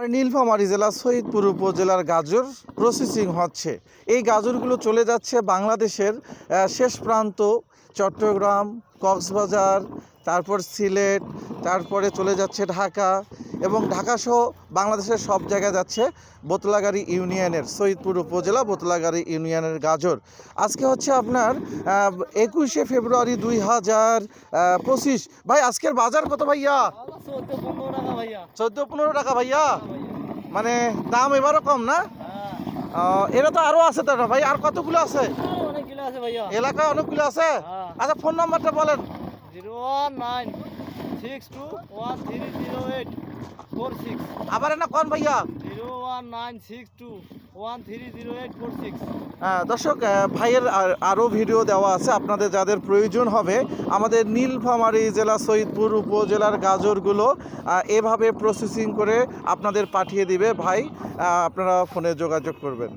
নীলফামারী জেলা সৈয়দপুর উপজেলার গাজর প্রসেসিং হচ্ছে। এই গাজরগুলো চলে যাচ্ছে বাংলাদেশের শেষ প্রান্ত চট্টগ্রাম, কক্সবাজার, তারপর সিলেট, তারপরে চলে যাচ্ছে ঢাকা এবং ঢাকাসহ বাংলাদেশের সব জায়গায় যাচ্ছে বোতলাগাড়ি ইউনিয়নের, সৈয়দপুর উপজেলা বোতলাগাড়ি ইউনিয়নের গাজর। আজকে হচ্ছে আপনার 21শে ফেব্রুয়ারি 2025। ভাই আজকের বাজার কত ভাইয়া? 14-15 টাকা ভাইয়া। মানে দাম এবারও কম না? এরা তো আরো আছে দাদা ভাই, আর কতগুলো আছে? এলাকায় অনেকগুলো আছে। আচ্ছা ফোন নাম্বারটা বলেন। 01962130846। আবার না কোন ভাইয়া? 01962130846। দর্শক, ভাইয়ের আরও ভিডিও দেওয়া আছে, আপনাদের যাদের প্রয়োজন হবে আমাদের নীলফামারী জেলা সৈয়দপুর উপজেলার গাজরগুলো এভাবে প্রসেসিং করে আপনাদের পাঠিয়ে দিবে ভাই। আপনারা ফোনে যোগাযোগ করবেন।